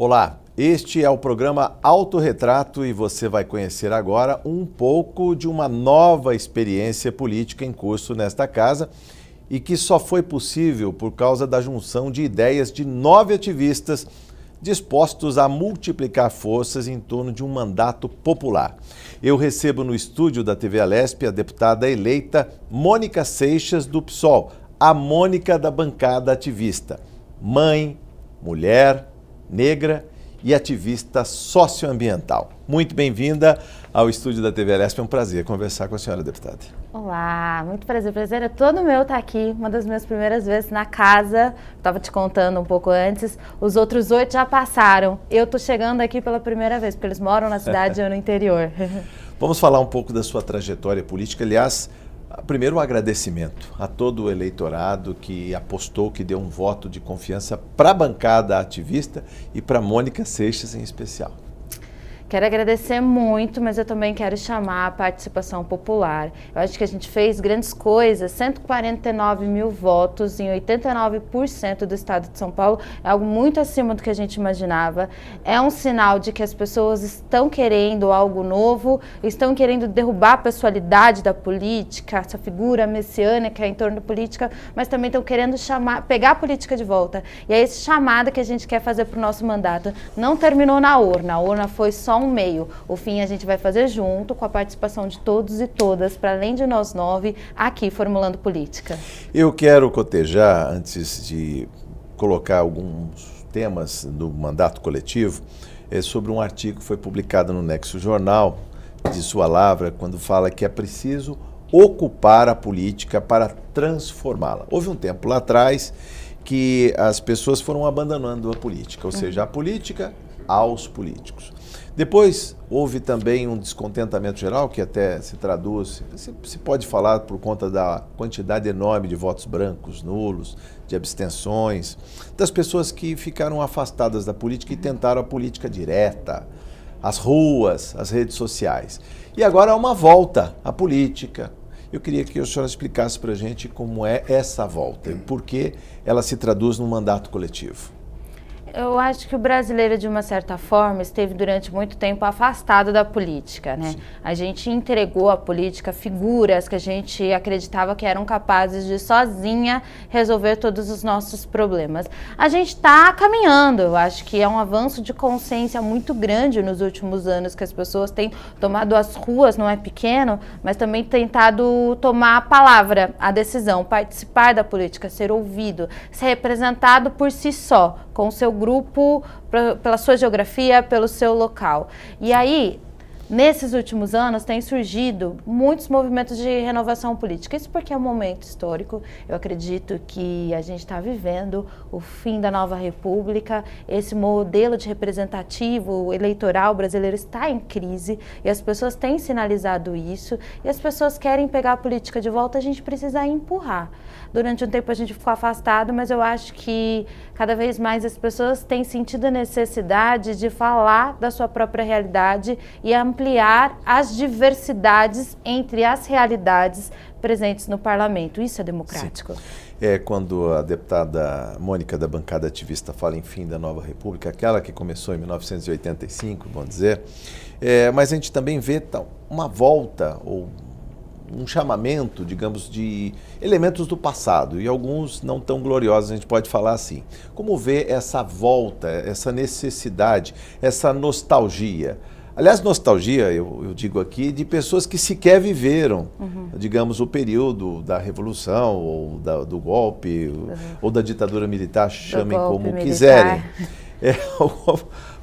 Olá, este é o programa Autorretrato e você vai conhecer agora um pouco de uma nova experiência política em curso nesta casa e que só foi possível por causa da junção de ideias de 9 ativistas dispostos a multiplicar forças em torno de um mandato popular. Eu recebo no estúdio da TV Alesp a deputada eleita Mônica Seixas, do PSOL, a Mônica da bancada ativista, mãe, mulher, negra e ativista socioambiental. Muito bem-vinda ao estúdio da TV Alesp, é um prazer conversar com a senhora, deputada. Olá, muito prazer, o prazer é todo meu estar aqui, uma das minhas primeiras vezes na casa, estava te contando um pouco antes, os outros 8 já passaram, eu estou chegando aqui pela primeira vez, porque eles moram na cidade e eu no interior. Vamos falar um pouco da sua trajetória política, aliás, primeiro um agradecimento a todo o eleitorado que apostou, que deu um voto de confiança para a bancada ativista e para Mônica Seixas em especial. Quero agradecer muito, mas eu também quero chamar a participação popular. Eu acho que a gente fez grandes coisas, 149 mil votos em 89% do estado de São Paulo, é algo muito acima do que a gente imaginava. É um sinal de que as pessoas estão querendo algo novo, estão querendo derrubar a pessoalidade da política, essa figura messiânica em torno da política, mas também estão querendo pegar a política de volta. E é esse chamado que a gente quer fazer para o nosso mandato. Não terminou na urna, a urna foi só um meio. O fim a gente vai fazer junto com a participação de todos e todas, para além de nós 9, aqui formulando política. Eu quero cotejar, antes de colocar alguns temas do mandato coletivo, sobre um artigo que foi publicado no Nexo Jornal, de sua lavra, quando fala que é preciso ocupar a política para transformá-la. Houve um tempo lá atrás que as pessoas foram abandonando a política, ou seja, a política aos políticos. Depois houve também um descontentamento geral, que até se traduz, se pode falar por conta da quantidade enorme de votos brancos, nulos, de abstenções, das pessoas que ficaram afastadas da política e tentaram a política direta, as ruas, as redes sociais. E agora há uma volta à política. Eu queria que a senhora explicasse para a gente como é essa volta e por que ela se traduz num mandato coletivo. Eu acho que o brasileiro, de uma certa forma, esteve durante muito tempo afastado da política, né? Sim. A gente entregou à política figuras que a gente acreditava que eram capazes de sozinha resolver todos os nossos problemas. A gente está caminhando, eu acho que é um avanço de consciência muito grande nos últimos anos, que as pessoas têm tomado as ruas, não é pequeno, mas também tentado tomar a palavra, a decisão, participar da política, ser ouvido, ser representado por si só, com o seu grupo, pela sua geografia, pelo seu local. E aí, nesses últimos anos, tem surgido muitos movimentos de renovação política. Isso porque é um momento histórico. Eu acredito que a gente está vivendo o fim da nova república. Esse modelo de representativo eleitoral brasileiro está em crise e as pessoas têm sinalizado isso. E as pessoas querem pegar a política de volta, a gente precisa empurrar. Durante um tempo a gente ficou afastado, mas eu acho que cada vez mais as pessoas têm sentido a necessidade de falar da sua própria realidade e ampliar as diversidades entre as realidades presentes no parlamento. Isso é democrático. Sim. Quando a deputada Mônica da bancada ativista fala em fim da nova república, aquela que começou em 1985, vamos dizer, mas a gente também vê uma volta ou um chamamento, digamos, de elementos do passado e alguns não tão gloriosos, a gente pode falar assim. Como vê essa volta, essa necessidade, essa nostalgia? Aliás, nostalgia, eu digo aqui, de pessoas que sequer viveram, digamos, o período da Revolução ou do golpe ou da ditadura militar, chamem como quiserem.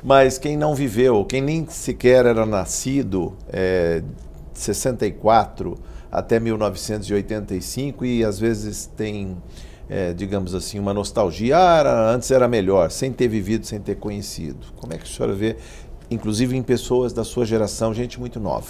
Mas quem não viveu, quem nem sequer era nascido, 64 até 1985 e às vezes tem, digamos assim, uma nostalgia. Antes era melhor, sem ter vivido, sem ter conhecido. Como é que a senhora vê, inclusive em pessoas da sua geração, gente muito nova?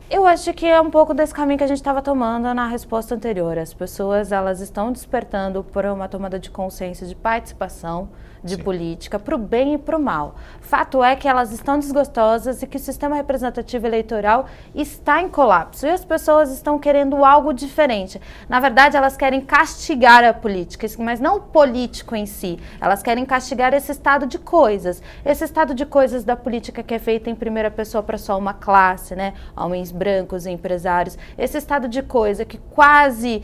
Eu acho que é um pouco desse caminho que a gente estava tomando na resposta anterior. As pessoas, elas estão despertando por uma tomada de consciência de participação, de política, para o bem e para o mal. Fato é que elas estão desgostosas e que o sistema representativo eleitoral está em colapso. E as pessoas estão querendo algo diferente. Na verdade, elas querem castigar a política, mas não o político em si. Elas querem castigar esse estado de coisas. Esse estado de coisas da política que é feita em primeira pessoa para só uma classe, né? Homens brancos, empresários. Esse estado de coisa que quase,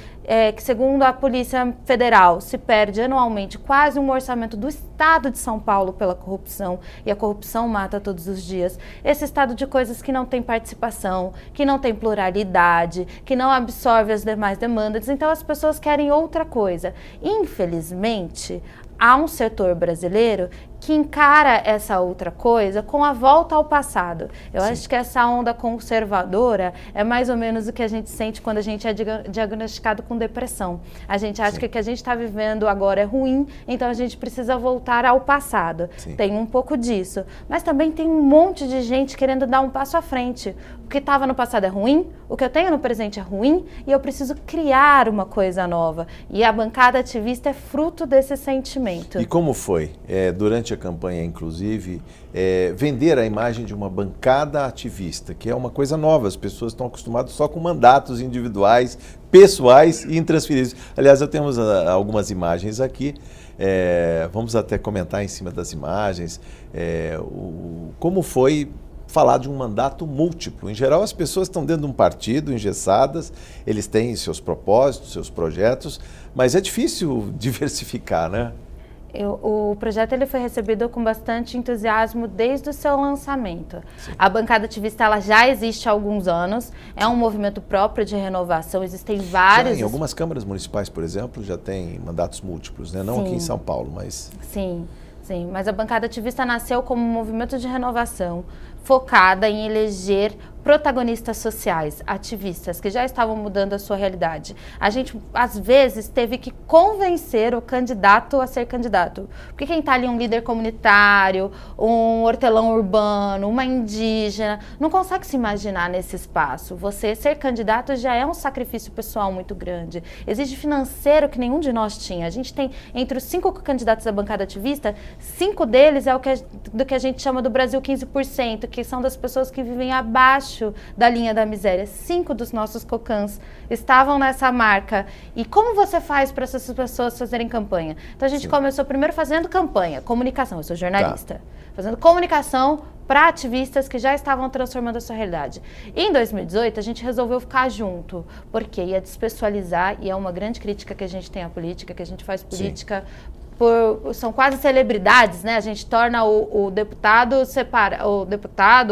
que segundo a Polícia Federal, se perde anualmente quase um orçamento do Estado de São Paulo pela corrupção, e a corrupção mata todos os dias. Esse estado de coisas que não tem participação, que não tem pluralidade, que não absorve as demais demandas. Então as pessoas querem outra coisa. Infelizmente, há um setor brasileiro que encara essa outra coisa com a volta ao passado. Eu acho que essa onda conservadora é mais ou menos o que a gente sente quando a gente é diagnosticado com depressão. A gente acha que o que a gente está vivendo agora é ruim, então a gente precisa voltar ao passado. Tem um pouco disso. Mas também tem um monte de gente querendo dar um passo à frente. O que estava no passado é ruim, o que eu tenho no presente é ruim, e eu preciso criar uma coisa nova. E a bancada ativista é fruto desse sentimento. E como foi? Durante a campanha, inclusive, vender a imagem de uma bancada ativista, que é uma coisa nova. As pessoas estão acostumadas só com mandatos individuais, pessoais e intransferíveis. Aliás, eu temos algumas imagens aqui. Vamos até comentar em cima das imagens como foi falar de um mandato múltiplo. Em geral, as pessoas estão dentro de um partido, engessadas, eles têm seus propósitos, seus projetos, mas é difícil diversificar, né? O projeto ele foi recebido com bastante entusiasmo desde o seu lançamento. A bancada ativista ela já existe há alguns anos, é um movimento próprio de renovação, existem vários... Já em algumas câmaras municipais, por exemplo, já tem mandatos múltiplos, né? Não aqui em São Paulo, mas... Sim, mas a bancada ativista nasceu como um movimento de renovação focada em eleger protagonistas sociais, ativistas, que já estavam mudando a sua realidade. A gente, às vezes, teve que convencer o candidato a ser candidato. Porque quem está ali, um líder comunitário, um hortelão urbano, uma indígena, não consegue se imaginar nesse espaço. Você ser candidato já é um sacrifício pessoal muito grande. Exige financeiro que nenhum de nós tinha. A gente tem, entre os 5 candidatos da bancada ativista, 5 deles do que a gente chama do Brasil 15%, que são das pessoas que vivem abaixo da linha da miséria. 5 dos nossos cocãs estavam nessa marca. E como você faz para essas pessoas fazerem campanha? Então a gente começou primeiro fazendo campanha, comunicação. Eu sou jornalista. Fazendo comunicação para ativistas que já estavam transformando a sua realidade. E em 2018 a gente resolveu ficar junto, porque ia despessoalizar, e é uma grande crítica que a gente tem à política, que a gente faz política... são quase celebridades, né? A gente torna o deputado,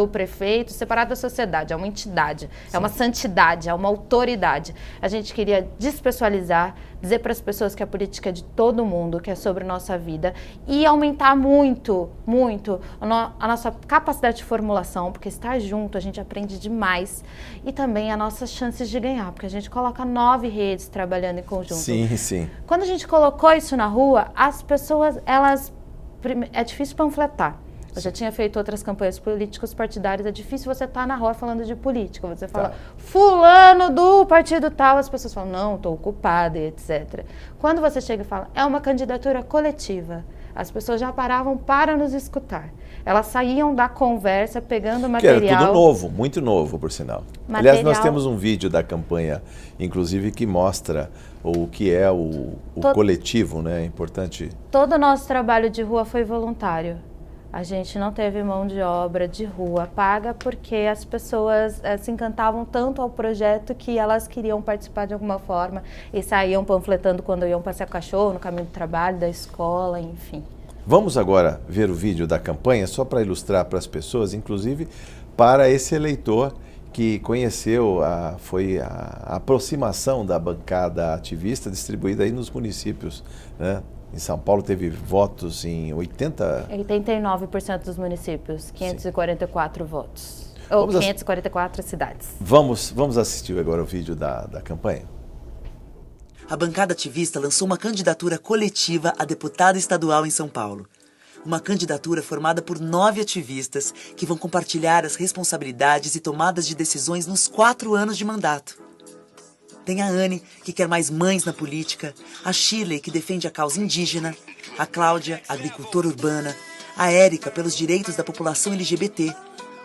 o prefeito separado da sociedade, é uma entidade, é uma santidade, é uma autoridade. A gente queria despessoalizar, dizer para as pessoas que a política é de todo mundo, que é sobre nossa vida, e aumentar muito, muito a nossa capacidade de formulação, porque estar junto a gente aprende demais, e também as nossas chances de ganhar, porque a gente coloca 9 redes trabalhando em conjunto. Sim. Quando a gente colocou isso na rua, as pessoas, é difícil panfletar. Eu já tinha feito outras campanhas políticos partidárias, é difícil você estar na rua falando de política. Você fala, fulano do partido tal, as pessoas falam, não, estou ocupada, etc. Quando você chega e fala, é uma candidatura coletiva, as pessoas já paravam para nos escutar. Elas saíam da conversa pegando material... Que era tudo novo, muito novo, por sinal. Aliás, nós temos um vídeo da campanha, inclusive, que mostra o que é o coletivo, né? É importante... Todo o nosso trabalho de rua foi voluntário. A gente não teve mão de obra de rua paga porque as pessoas se encantavam tanto ao projeto que elas queriam participar de alguma forma e saíam panfletando quando iam passear com o cachorro, no caminho do trabalho, da escola, enfim. Vamos agora ver o vídeo da campanha, só para ilustrar para as pessoas, inclusive para esse eleitor que conheceu a aproximação da bancada ativista distribuída aí nos municípios, né? Em São Paulo teve votos em 89% dos municípios, 544 votos. Ou 544 cidades. Vamos assistir agora o vídeo da campanha. A bancada ativista lançou uma candidatura coletiva a deputada estadual em São Paulo. uma candidatura formada por 9 ativistas que vão compartilhar as responsabilidades e tomadas de decisões nos 4 anos de mandato. Tem a Anne, que quer mais mães na política, a Shirley, que defende a causa indígena, a Cláudia, agricultora urbana, a Érica, pelos direitos da população LGBT,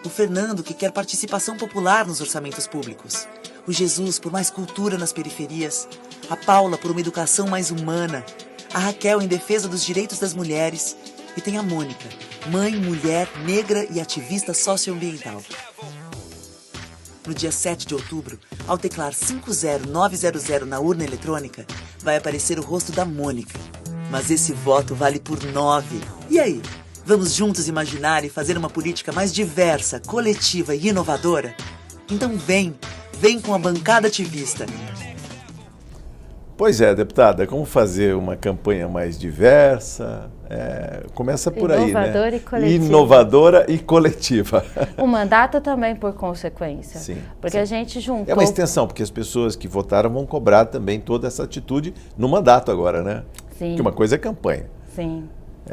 o Fernando, que quer participação popular nos orçamentos públicos, o Jesus, por mais cultura nas periferias, a Paula, por uma educação mais humana, a Raquel, em defesa dos direitos das mulheres, e tem a Mônica, mãe, mulher, negra e ativista socioambiental. No dia 7 de outubro, ao teclar 50900 na urna eletrônica, vai aparecer o rosto da Mônica. Mas esse voto vale por 9. E aí? Vamos juntos imaginar e fazer uma política mais diversa, coletiva e inovadora? Então vem com a bancada ativista. Pois é, deputada, como fazer uma campanha mais diversa? Começa por aí, né? Inovadora e coletiva. Inovadora e coletiva. O mandato também, por consequência. Sim. Porque sim. a gente juntou... É uma extensão, porque as pessoas que votaram vão cobrar também toda essa atitude no mandato agora, né? Sim. Porque uma coisa é campanha. Sim.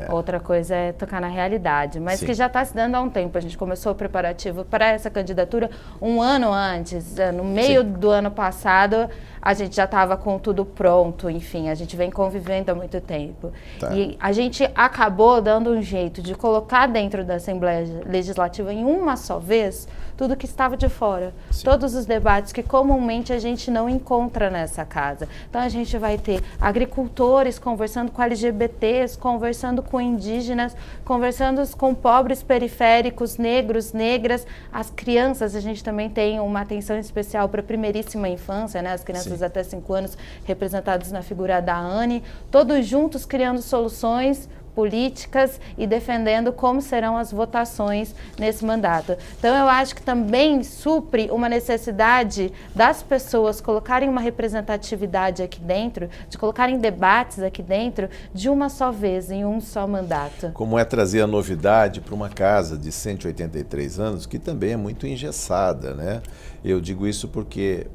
Outra coisa é tocar na realidade, mas Sim. que já está se dando há um tempo. A gente começou o preparativo para essa candidatura um ano antes, no meio Sim. do ano passado, a gente já estava com tudo pronto, enfim, a gente vem convivendo há muito tempo. Tá. E a gente acabou dando um jeito de colocar dentro da Assembleia Legislativa em uma só vez tudo que estava de fora. Sim. Todos os debates que comumente a gente não encontra nessa casa. Então a gente vai ter agricultores conversando com LGBTs, conversando com indígenas, conversando com pobres periféricos, negros, negras, as crianças. A gente também tem uma atenção especial para a primeiríssima infância, né? As crianças Sim. até 5 anos representadas na figura da Anne, todos juntos criando soluções políticas e defendendo como serão as votações nesse mandato. Então eu acho que também supre uma necessidade das pessoas colocarem uma representatividade aqui dentro, de colocarem debates aqui dentro de uma só vez, em um só mandato. Como é trazer a novidade para uma casa de 183 anos, que também é muito engessada, né? Eu digo isso porque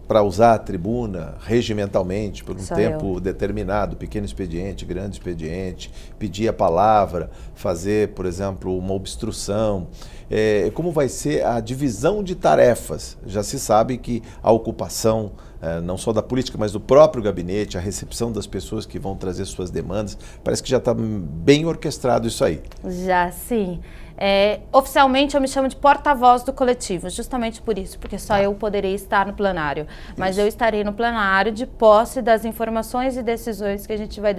para usar a tribuna regimentalmente por um tempo determinado, pequeno expediente, grande expediente, pedir a palavra, fazer, por exemplo, uma obstrução. Como vai ser a divisão de tarefas? Já se sabe que a ocupação, não só da política, mas do próprio gabinete, a recepção das pessoas que vão trazer suas demandas, parece que já está bem orquestrado isso aí. Já sim. Oficialmente eu me chamo de porta-voz do coletivo, justamente por isso, porque só eu poderei estar no plenário. Mas eu estarei no plenário de posse das informações e decisões que a gente vai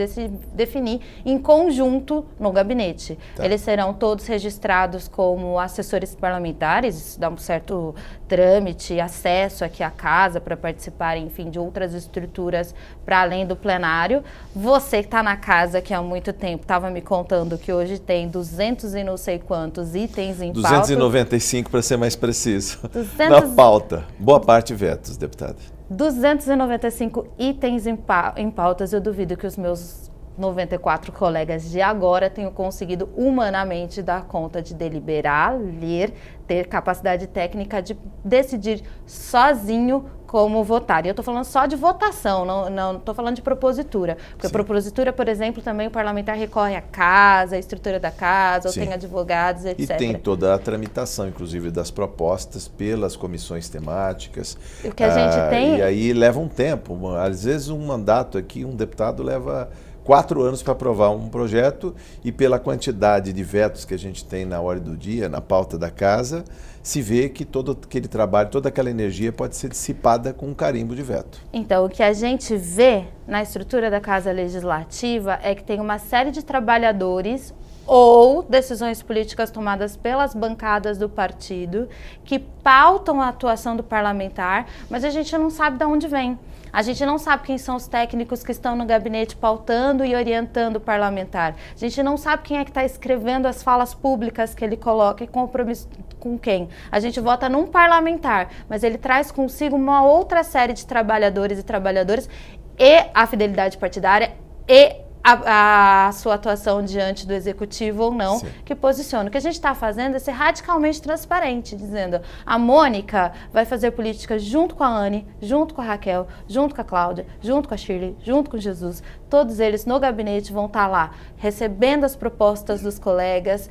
definir em conjunto no gabinete. Tá. Eles serão todos registrados como assessores parlamentares, isso dá um certo trâmite, acesso aqui à casa para participar, enfim, de outras estruturas para além do plenário. Você que está na casa aqui há muito tempo, estava me contando que hoje tem 200 e não sei quantos itens em pauta. 295 para ser mais preciso. Na pauta. Boa parte vetos, deputada. 295 itens em pautas. Eu duvido que os meus 94 colegas de agora tenham conseguido humanamente dar conta de deliberar, ler, ter capacidade técnica de decidir sozinho como votar. E eu estou falando só de votação, não estou falando de propositura. Porque a propositura, por exemplo, também o parlamentar recorre à casa, à estrutura da casa, ou tem advogados, etc. E tem toda a tramitação, inclusive, das propostas pelas comissões temáticas. O que a gente tem... E aí leva um tempo. Às vezes um mandato aqui, um deputado leva 4 anos para aprovar um projeto e pela quantidade de vetos que a gente tem na hora do dia, na pauta da casa, se vê que todo aquele trabalho, toda aquela energia pode ser dissipada com um carimbo de veto. Então, o que a gente vê na estrutura da Casa Legislativa é que tem uma série de trabalhadores ou decisões políticas tomadas pelas bancadas do partido que pautam a atuação do parlamentar, mas a gente não sabe de onde vem. A gente não sabe quem são os técnicos que estão no gabinete pautando e orientando o parlamentar. A gente não sabe quem é que está escrevendo as falas públicas que ele coloca e compromisso com quem. A gente vota num parlamentar, mas ele traz consigo uma outra série de trabalhadores e trabalhadoras e a fidelidade partidária e a sua atuação diante do executivo ou não, Sim. que posiciona. O que a gente está fazendo é ser radicalmente transparente, dizendo a Mônica vai fazer política junto com a Anne, junto com a Raquel, junto com a Cláudia, junto com a Shirley, junto com o Jesus. Todos eles no gabinete vão estar lá, recebendo as propostas dos colegas,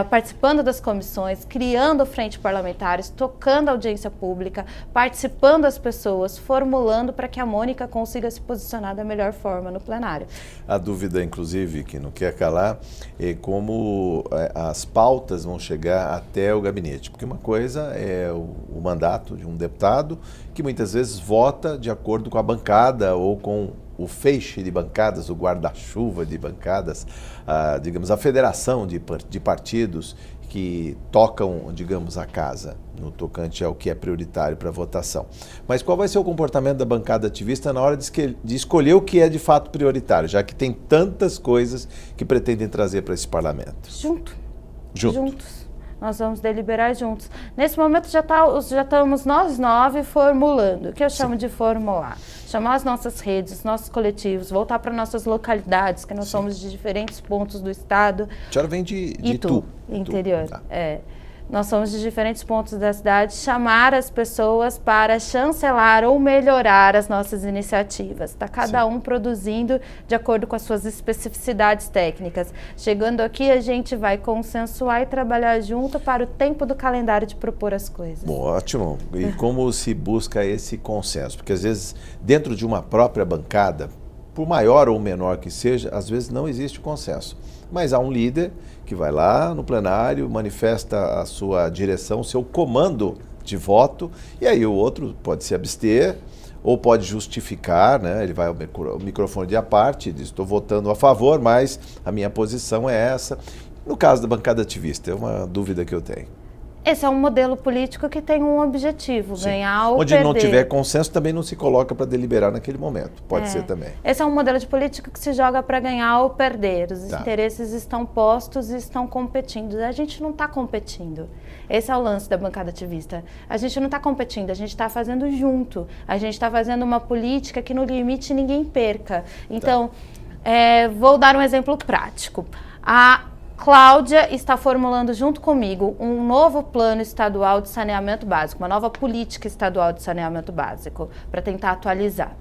participando das comissões, criando frente parlamentares, tocando audiência pública, participando as pessoas, formulando para que a Mônica consiga se posicionar da melhor forma no plenário. A dúvida, inclusive, que não quer calar, é como as pautas vão chegar até o gabinete. Porque uma coisa é o mandato de um deputado, que muitas vezes vota de acordo com a bancada ou com o feixe de bancadas, o guarda-chuva de bancadas, digamos, a federação de partidos que tocam, digamos, a casa, no tocante ao que é prioritário para a votação. Mas qual vai ser o comportamento da bancada ativista na hora de escolher o que é de fato prioritário, já que tem tantas coisas que pretendem trazer para esse parlamento? Juntos. Nós vamos deliberar juntos. Nesse momento já estamos nós 9 formulando, o que eu chamo de formular. Chamar as nossas redes, nossos coletivos, voltar para nossas localidades, que nós somos de diferentes pontos do estado. A senhora vem de Itu, interior. Tá. Nós somos de diferentes pontos da cidade, chamar as pessoas para chancelar ou melhorar as nossas iniciativas. Está cada um produzindo de acordo com as suas especificidades técnicas. Chegando aqui, a gente vai consensuar e trabalhar junto para o tempo do calendário de propor as coisas. Bom, ótimo. E como se busca esse consenso? Porque às vezes, dentro de uma própria bancada, por maior ou menor que seja, às vezes não existe consenso. Mas há um líder que vai lá no plenário, manifesta a sua direção, o seu comando de voto, e aí o outro pode se abster ou pode justificar, né? Ele vai ao microfone de à parte e diz: estou votando a favor, mas a minha posição é essa. No caso da bancada ativista, é uma dúvida que eu tenho. Esse é um modelo político que tem um objetivo, ganhar ou Onde perder. não tiver consenso, também não se coloca para deliberar naquele momento. Pode ser também. Esse é um modelo de política que se joga para ganhar ou perder. Os interesses estão postos e estão competindo. A gente não está competindo. Esse é o lance da bancada ativista. A gente não está competindo, a gente está fazendo junto. A gente está fazendo uma política que no limite ninguém perca. Então, vou dar um exemplo prático. A Cláudia está formulando junto comigo um novo plano estadual de saneamento básico, uma nova política estadual de saneamento básico, para tentar atualizar.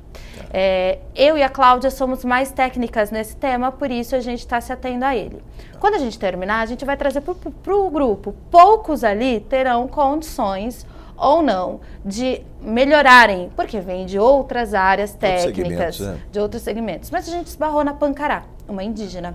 Eu e a Cláudia somos mais técnicas nesse tema, por isso a gente está se atendo a ele. Quando a gente terminar, a gente vai trazer para o grupo. Poucos ali terão condições ou não de melhorarem, porque vem de outras áreas técnicas, de outros segmentos. Mas a gente esbarrou na Pancará, uma indígena,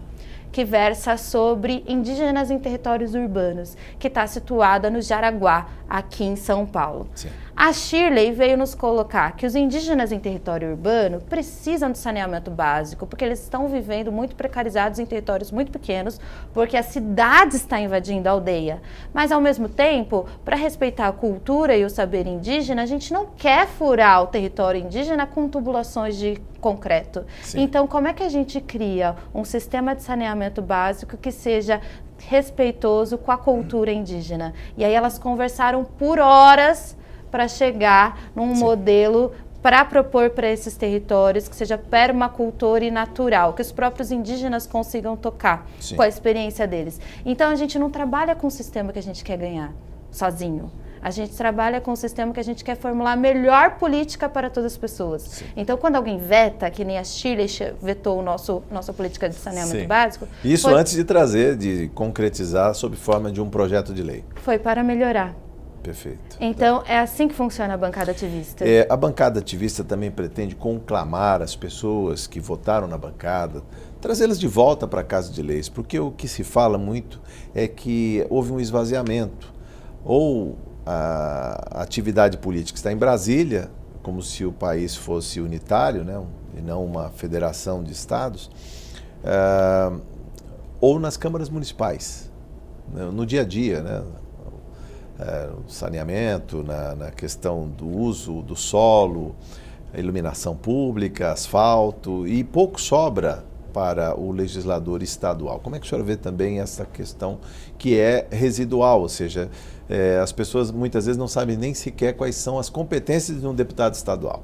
que versa sobre indígenas em territórios urbanos, que está situada no Jaraguá, aqui em São Paulo. Sim. A Shirley veio nos colocar que os indígenas em território urbano precisam de saneamento básico, porque eles estão vivendo muito precarizados em territórios muito pequenos, porque a cidade está invadindo a aldeia. Mas, ao mesmo tempo, para respeitar a cultura e o saber indígena, a gente não quer furar o território indígena com tubulações de concreto. Sim. Então, como é que a gente cria um sistema de saneamento básico que seja respeitoso com a cultura indígena? E aí elas conversaram por horas para chegar num modelo para propor para esses territórios que seja permacultura e natural, que os próprios indígenas consigam tocar com a experiência deles. Então, a gente não trabalha com o sistema que a gente quer ganhar sozinho. A gente trabalha com um sistema que a gente quer formular a melhor política para todas as pessoas. Sim. Então, quando alguém veta, que nem a Shirley vetou nossa política de saneamento básico... Isso antes de concretizar sob forma de um projeto de lei. Foi para melhorar. Perfeito. Então, é assim que funciona a bancada ativista. A bancada ativista também pretende conclamar as pessoas que votaram na bancada, trazê-las de volta para a Casa de Leis, porque o que se fala muito é que houve um esvaziamento. Ou a atividade política está em Brasília, como se o país fosse unitário, né, e não uma federação de estados, ou nas câmaras municipais, no dia a dia, né, no saneamento, na questão do uso do solo, iluminação pública, asfalto, e pouco sobra para o legislador estadual. Como é que o senhor vê também essa questão que é residual, ou seja, as pessoas muitas vezes não sabem nem sequer quais são as competências de um deputado estadual?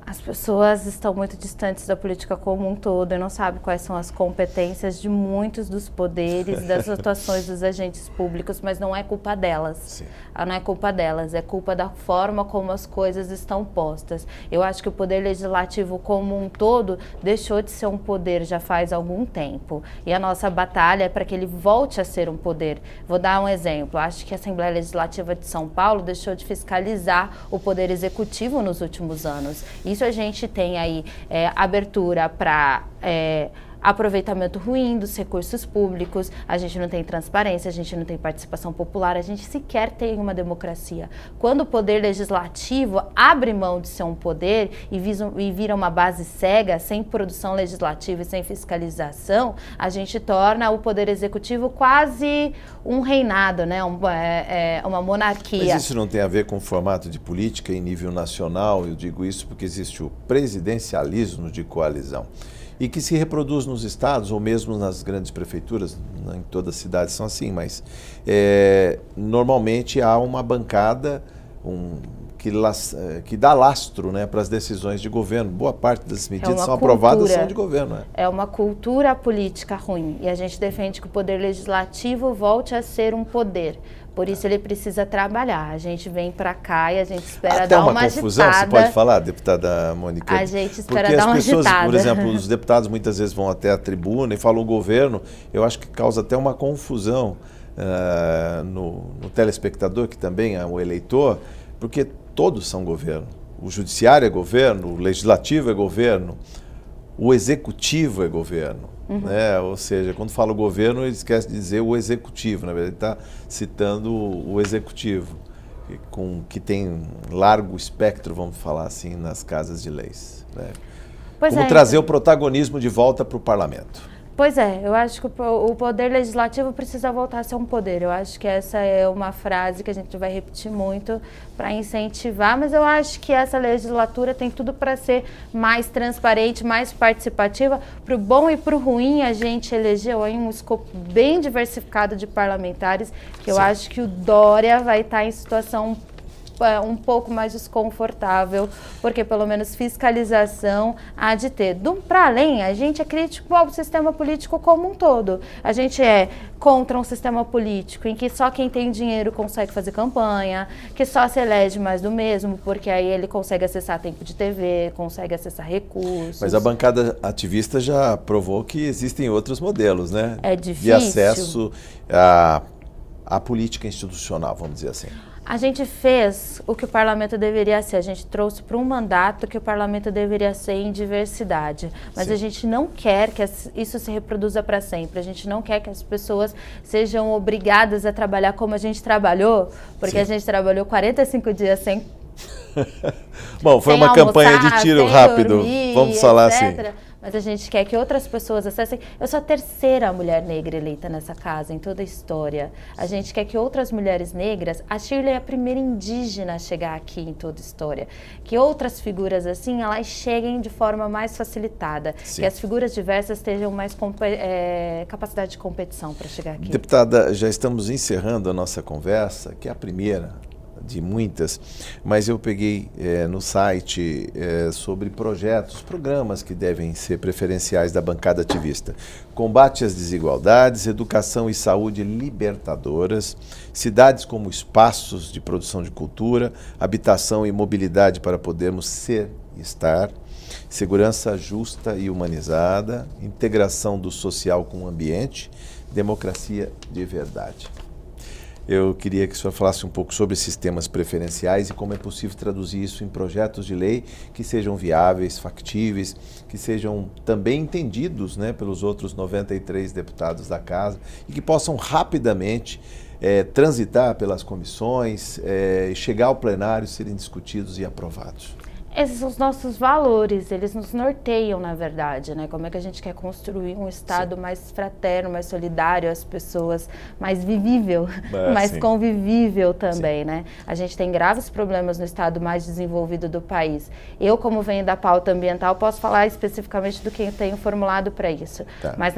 As pessoas estão muito distantes da política como um todo e não sabem quais são as competências de muitos dos poderes, das atuações dos agentes públicos, mas não é culpa delas. Sim. Não é culpa delas, é culpa da forma como as coisas estão postas. Eu acho que o poder legislativo como um todo deixou de ser um poder já faz algum tempo. E a nossa batalha é para que ele volte a ser um poder. Vou dar um exemplo. Acho que a Assembleia Legislativa de São Paulo deixou de fiscalizar o poder executivo nos últimos anos. Isso a gente tem aí abertura para aproveitamento ruim dos recursos públicos, a gente não tem transparência, a gente não tem participação popular, a gente sequer tem uma democracia. Quando o poder legislativo abre mão de ser um poder e vira uma base cega, sem produção legislativa e sem fiscalização, a gente torna o poder executivo quase um reinado, né? Uma monarquia. Mas isso não tem a ver com o formato de política em nível nacional? Eu digo isso porque existe o presidencialismo de coalizão, e que se reproduz nos estados ou mesmo nas grandes prefeituras, em todas as cidades são assim, mas normalmente há uma bancada que dá lastro, né, para as decisões de governo. Boa parte das medidas são aprovadas são de governo. Né? É uma cultura política ruim e a gente defende que o poder legislativo volte a ser um poder. Por isso ele precisa trabalhar. A gente vem para cá e a gente espera dar uma confusão, agitada. você pode falar, deputada Mônica? A gente espera dar uma agitada. Porque as pessoas, por exemplo, os deputados muitas vezes vão até a tribuna e falam o governo, eu acho que causa até uma confusão no telespectador, que também é o eleitor, porque todos são governo. O judiciário é governo, o legislativo é governo, o executivo é governo. Né? Ou seja, quando fala o governo, ele esquece de dizer o executivo. Na verdade, ele está citando o executivo, que tem largo espectro, vamos falar assim, nas casas de leis. Né? Como trazer o protagonismo de volta para o parlamento. Pois é, eu acho que o poder legislativo precisa voltar a ser um poder. Eu acho que essa é uma frase que a gente vai repetir muito para incentivar, mas eu acho que essa legislatura tem tudo para ser mais transparente, mais participativa. Para o bom e para o ruim, a gente elegeu aí um escopo bem diversificado de parlamentares, que eu acho que o Dória vai estar em situação um pouco mais desconfortável, porque pelo menos fiscalização há de ter. Para além, a gente é crítico ao sistema político como um todo. A gente é contra um sistema político em que só quem tem dinheiro consegue fazer campanha, que só se elege mais do mesmo, porque aí ele consegue acessar tempo de TV, consegue acessar recursos. Mas a bancada ativista já provou que existem outros modelos, né? É difícil. De acesso à política institucional, vamos dizer assim. A gente fez o que o parlamento deveria ser, a gente trouxe para um mandato que o parlamento deveria ser em diversidade, mas a gente não quer que isso se reproduza para sempre, a gente não quer que as pessoas sejam obrigadas a trabalhar como a gente trabalhou, porque a gente trabalhou 45 dias sem Bom, foi uma campanha de tiro rápido, vamos falar assim. Mas a gente quer que outras pessoas acessem. Eu sou a terceira mulher negra eleita nessa casa, em toda a história. A gente quer que outras mulheres negras, a Shirley é a primeira indígena a chegar aqui em toda a história, que outras figuras assim, elas cheguem de forma mais facilitada, que as figuras diversas tenham mais capacidade de competição para chegar aqui. Deputada, já estamos encerrando a nossa conversa, que é a primeira de muitas, mas eu peguei no site sobre projetos, programas que devem ser preferenciais da bancada ativista. Combate às desigualdades, educação e saúde libertadoras, cidades como espaços de produção de cultura, habitação e mobilidade para podermos ser e estar, segurança justa e humanizada, integração do social com o ambiente, democracia de verdade. Eu queria que o senhor falasse um pouco sobre esses temas preferenciais e como é possível traduzir isso em projetos de lei que sejam viáveis, factíveis, que sejam também entendidos, né, pelos outros 93 deputados da Casa e que possam rapidamente transitar pelas comissões, chegar ao plenário, serem discutidos e aprovados. Esses são os nossos valores, eles nos norteiam, na verdade, né? Como é que a gente quer construir um Estado mais fraterno, mais solidário às pessoas, mais vivível, mais convivível também, né? A gente tem graves problemas no Estado mais desenvolvido do país. Eu, como venho da pauta ambiental, posso falar especificamente do que eu tenho formulado para isso. Mas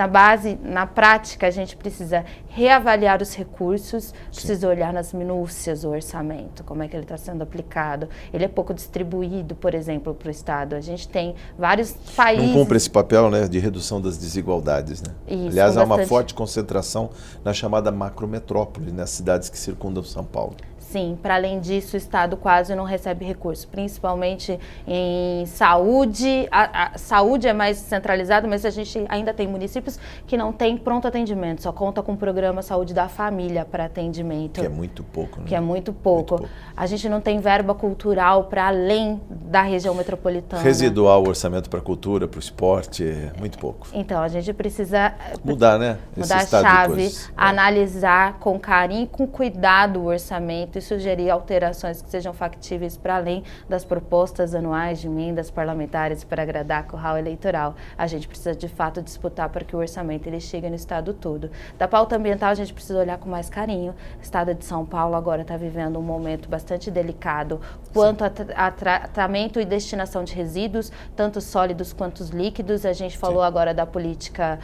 na prática, a gente precisa reavaliar os recursos, precisa olhar nas minúcias do orçamento, como é que ele está sendo aplicado. Ele é pouco distribuído, por por exemplo, para o Estado. A gente tem vários países... Não cumpre esse papel, né, de redução das desigualdades, né? Isso, aliás, há uma bastante... forte concentração na chamada macrometrópole, nas cidades que circundam São Paulo. Sim, para além disso, o Estado quase não recebe recursos, principalmente em saúde. A saúde é mais centralizada, mas a gente ainda tem municípios que não tem pronto atendimento, só conta com o programa Saúde da Família para atendimento. Que é muito pouco, né? Que é muito pouco. A gente não tem verba cultural para além da região metropolitana. Residual o orçamento para a cultura, para o esporte, é muito pouco. Então, a gente precisa mudar, né? Mudar a chave, analisar com carinho e com cuidado o orçamento e sugerir alterações que sejam factíveis para além das propostas anuais de emendas parlamentares para agradar a curral eleitoral. A gente precisa de fato disputar para que o orçamento ele chegue no estado todo. Da pauta ambiental a gente precisa olhar com mais carinho. O estado de São Paulo agora está vivendo um momento bastante delicado quanto a tratamento e destinação de resíduos, tanto sólidos quanto líquidos. A gente falou agora da política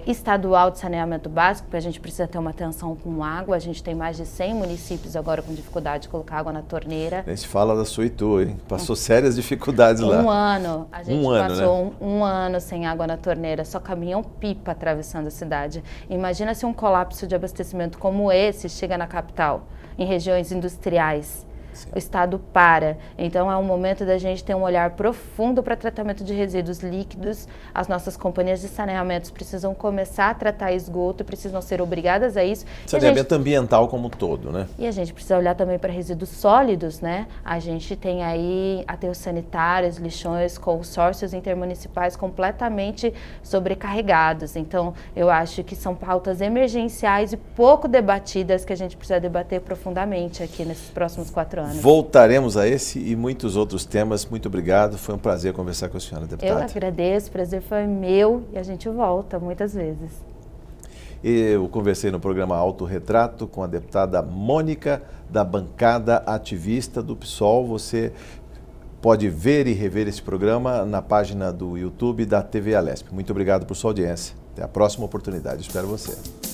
estadual de saneamento básico, porque a gente precisa ter uma atenção com água. A gente tem mais de 100 municípios agora com dificuldade de colocar água na torneira. A gente fala da sua Itu, hein? Passou sérias dificuldades lá. Um ano. A gente passou um ano sem água na torneira, só caminhão-pipa atravessando a cidade. Imagina se um colapso de abastecimento como esse chega na capital, em regiões industriais. Sim. O Estado para. Então é um momento da gente ter um olhar profundo para tratamento de resíduos líquidos. As nossas companhias de saneamento precisam começar a tratar esgoto, precisam ser obrigadas a isso. Saneamento ambiental como um todo, né? E a gente precisa olhar também para resíduos sólidos, né? A gente tem aí aterros sanitários, lixões, consórcios intermunicipais completamente sobrecarregados. Então eu acho que são pautas emergenciais e pouco debatidas que a gente precisa debater profundamente aqui nesses próximos 4 anos. Voltaremos a esse e muitos outros temas. Muito obrigado. Foi um prazer conversar com a senhora, deputada. Eu agradeço, o prazer foi meu e a gente volta muitas vezes. Eu conversei no programa Autorretrato com a deputada Mônica, da bancada ativista do PSOL. Você pode ver e rever esse programa na página do YouTube da TV Alesp. Muito obrigado por sua audiência. Até a próxima oportunidade. Espero você.